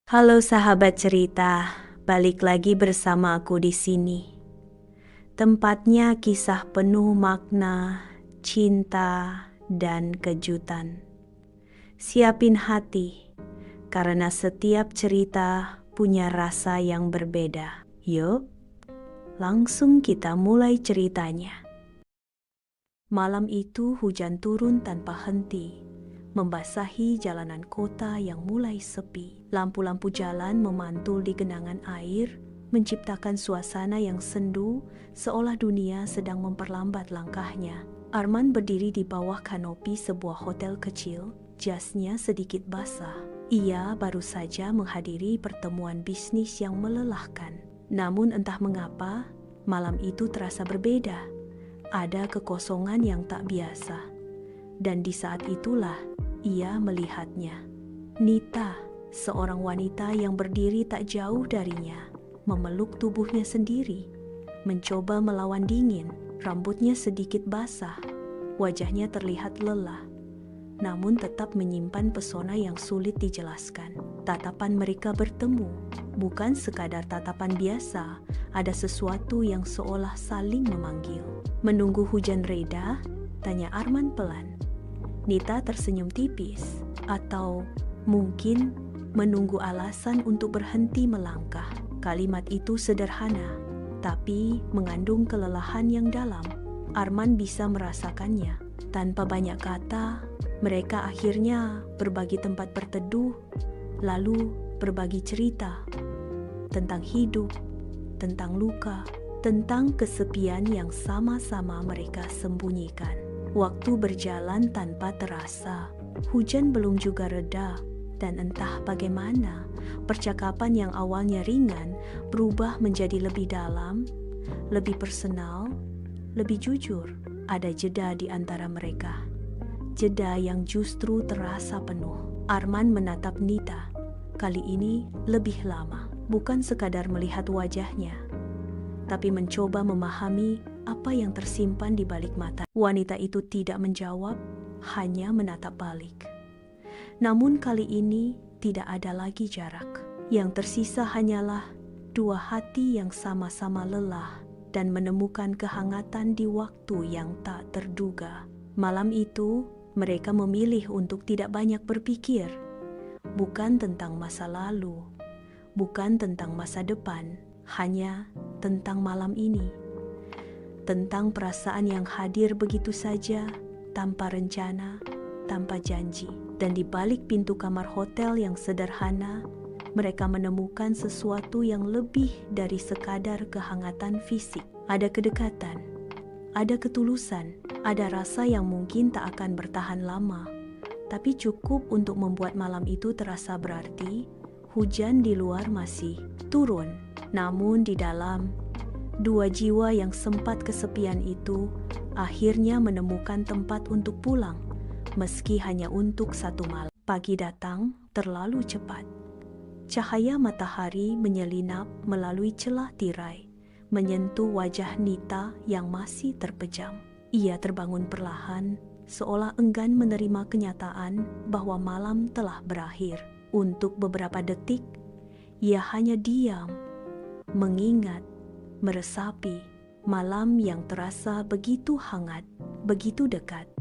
Halo sahabat cerita, balik lagi bersama aku di sini. Tempatnya kisah penuh makna, cinta, dan kejutan. Siapin hati, karena setiap cerita punya rasa yang berbeda. Yuk, langsung kita mulai ceritanya. Malam itu hujan turun tanpa henti, membasahi jalanan kota yang mulai sepi. Lampu-lampu jalan memantul di genangan air, menciptakan suasana yang sendu, seolah dunia sedang memperlambat langkahnya. Arman berdiri di bawah kanopi sebuah hotel kecil, jasnya sedikit basah. Ia baru saja menghadiri pertemuan bisnis yang melelahkan. Namun entah mengapa, malam itu terasa berbeda. Ada kekosongan yang tak biasa. Dan di saat itulah ia melihatnya. Nita, seorang wanita yang berdiri tak jauh darinya, memeluk tubuhnya sendiri, mencoba melawan dingin. Rambutnya sedikit basah, wajahnya terlihat lelah, namun tetap menyimpan pesona yang sulit dijelaskan. Tatapan mereka bertemu, bukan sekadar tatapan biasa, ada sesuatu yang seolah saling memanggil. Menunggu hujan reda, tanya Arman pelan. Nita tersenyum tipis, atau mungkin menunggu alasan untuk berhenti melangkah. Kalimat itu sederhana, tapi mengandung kelelahan yang dalam. Arman bisa merasakannya. Tanpa banyak kata, mereka akhirnya berbagi tempat berteduh, lalu berbagi cerita tentang hidup, tentang luka, tentang kesepian yang sama-sama mereka sembunyikan. Waktu berjalan tanpa terasa, hujan belum juga reda, dan entah bagaimana, percakapan yang awalnya ringan berubah menjadi lebih dalam, lebih personal, lebih jujur. Ada jeda di antara mereka. Jeda yang justru terasa penuh. Arman menatap Nita, kali ini lebih lama. Bukan sekadar melihat wajahnya, tapi mencoba memahami apa yang tersimpan di balik mata. Wanita itu tidak menjawab, hanya menatap balik. Namun kali ini tidak ada lagi jarak. Yang tersisa hanyalah dua hati yang sama-sama lelah dan menemukan kehangatan di waktu yang tak terduga. Malam itu, mereka memilih untuk tidak banyak berpikir. Bukan tentang masa lalu, bukan tentang masa depan, hanya tentang malam ini. Tentang perasaan yang hadir begitu saja, tanpa rencana, tanpa janji. Dan di balik pintu kamar hotel yang sederhana, mereka menemukan sesuatu yang lebih dari sekadar kehangatan fisik. Ada kedekatan, ada ketulusan, ada rasa yang mungkin tak akan bertahan lama, tapi cukup untuk membuat malam itu terasa berarti. Hujan di luar masih turun, namun di dalam, dua jiwa yang sempat kesepian itu akhirnya menemukan tempat untuk pulang, meski hanya untuk satu malam. Pagi datang terlalu cepat. Cahaya matahari menyelinap melalui celah tirai, menyentuh wajah Nita yang masih terpejam. Ia terbangun perlahan, seolah enggan menerima kenyataan bahwa malam telah berakhir. Untuk beberapa detik, ia hanya diam, mengingat, meresapi malam yang terasa begitu hangat, begitu dekat.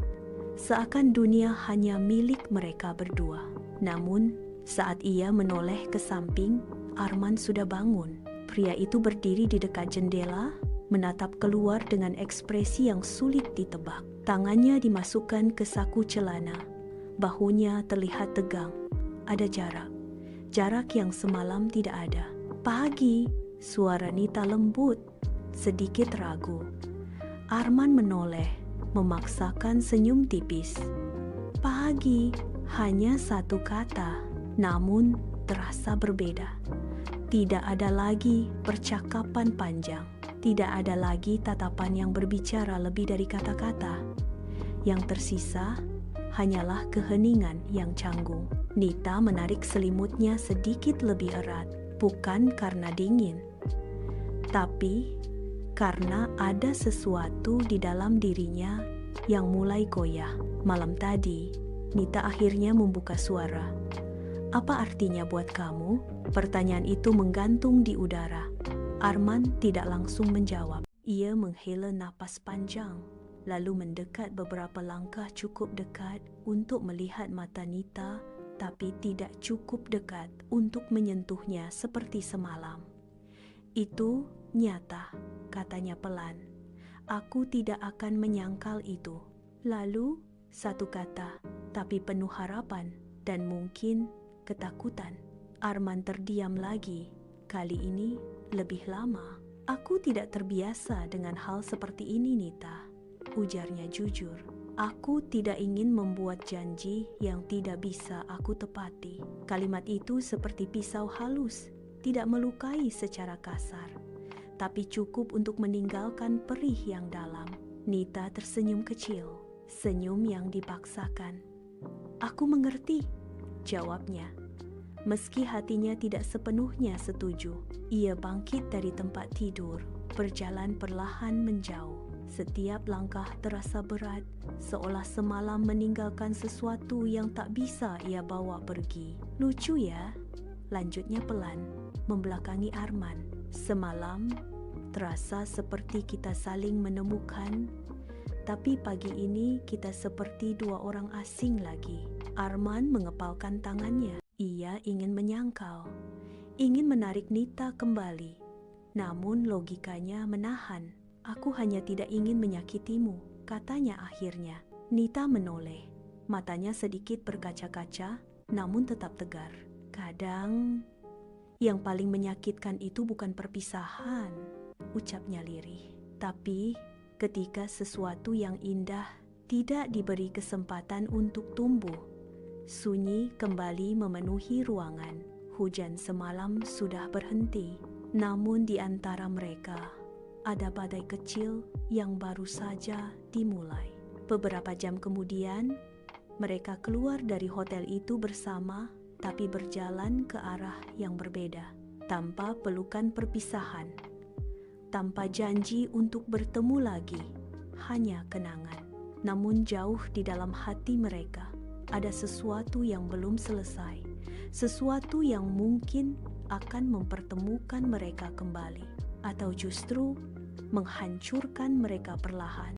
Seakan dunia hanya milik mereka berdua. Namun, saat ia menoleh ke samping, Arman sudah bangun. Pria itu berdiri di dekat jendela, menatap keluar dengan ekspresi yang sulit ditebak. Tangannya dimasukkan ke saku celana, bahunya terlihat tegang. Ada jarak, jarak yang semalam tidak ada. Pagi, suara Nita lembut, sedikit ragu. Arman menoleh, memaksakan senyum tipis. Pagi, hanya satu kata, namun terasa berbeda. Tidak ada lagi percakapan panjang, tidak ada lagi tatapan yang berbicara lebih dari kata-kata. Yang tersisa hanyalah keheningan yang canggung. Nita menarik selimutnya sedikit lebih erat, bukan karena dingin, tapi karena ada sesuatu di dalam dirinya yang mulai goyah. Malam tadi, Nita akhirnya membuka suara. Apa artinya buat kamu? Pertanyaan itu menggantung di udara. Arman tidak langsung menjawab. Ia menghela napas panjang, lalu mendekat beberapa langkah cukup dekat untuk melihat mata Nita, tapi tidak cukup dekat untuk menyentuhnya seperti semalam. Itu nyata, katanya pelan. Aku tidak akan menyangkal itu. Lalu, satu kata, tapi penuh harapan dan mungkin ketakutan. Arman terdiam lagi, kali ini lebih lama. Aku tidak terbiasa dengan hal seperti ini, Nita, ujarnya jujur. Aku tidak ingin membuat janji yang tidak bisa aku tepati. Kalimat itu seperti pisau halus, tidak melukai secara kasar, tapi cukup untuk meninggalkan perih yang dalam. Nita tersenyum kecil, senyum yang dipaksakan. Aku mengerti, jawabnya. Meski hatinya tidak sepenuhnya setuju, ia bangkit dari tempat tidur, berjalan perlahan menjauh. Setiap langkah terasa berat, seolah semalam meninggalkan sesuatu yang tak bisa ia bawa pergi. Lucu ya, lanjutnya pelan, membelakangi Arman. Semalam terasa seperti kita saling menemukan, tapi pagi ini kita seperti dua orang asing lagi. Arman mengepalkan tangannya. Ia ingin menyangkal, ingin menarik Nita kembali. Namun logikanya menahan. Aku hanya tidak ingin menyakitimu, katanya akhirnya. Nita menoleh, matanya sedikit berkaca-kaca, namun tetap tegar. Kadang, yang paling menyakitkan itu bukan perpisahan, ucapnya lirih. Tapi, ketika sesuatu yang indah tidak diberi kesempatan untuk tumbuh. Sunyi kembali memenuhi ruangan. Hujan semalam sudah berhenti, namun di antara mereka ada badai kecil yang baru saja dimulai. Beberapa jam kemudian, mereka keluar dari hotel itu bersama, tapi berjalan ke arah yang berbeda, tanpa pelukan perpisahan, tanpa janji untuk bertemu lagi, hanya kenangan. Namun jauh di dalam hati mereka, ada sesuatu yang belum selesai, sesuatu yang mungkin akan mempertemukan mereka kembali, atau justru menghancurkan mereka perlahan.